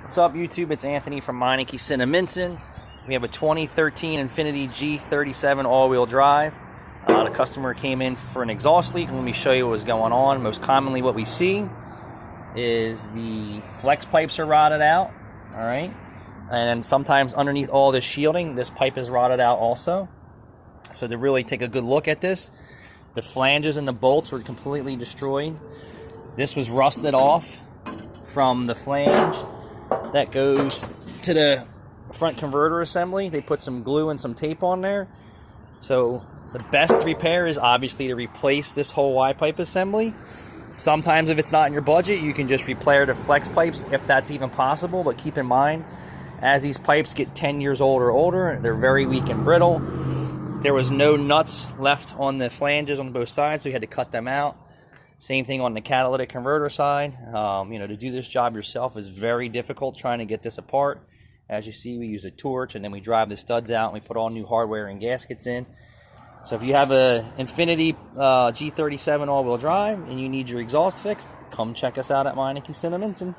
What's up, YouTube? It's Anthony from Meineke, cinnaminson. We have a 2013 Infiniti G37 all-wheel drive. The customer came in for an exhaust leak. Let me show you what was going on. Most commonly what we see is the flex pipes are rotted out, all right? And sometimes underneath all this shielding, this pipe is rotted out also. So to really take a good look at this, the flanges and the bolts were completely destroyed. This was rusted off from the flange that goes to the front converter assembly. They put some glue and some tape on there. So the best repair is obviously to replace this whole ypipe assembly. Sometimes if it's not in your budget, you can just repair the flex pipes if that's even possible. But keep in mind, as these pipes get 10 years old or older, they're very weak and brittle. There was no nuts left on the flanges on both sides, so we had to cut them out. Same thing on the catalytic converter side. To do this job yourself is very difficult trying to get this apart. As you see, we use a torch and then we drive the studs out and we put all new hardware and gaskets in. So if you have a Infiniti G37 all-wheel drive and you need your exhaust fixed, come check us out at Meineke, cinnaminson.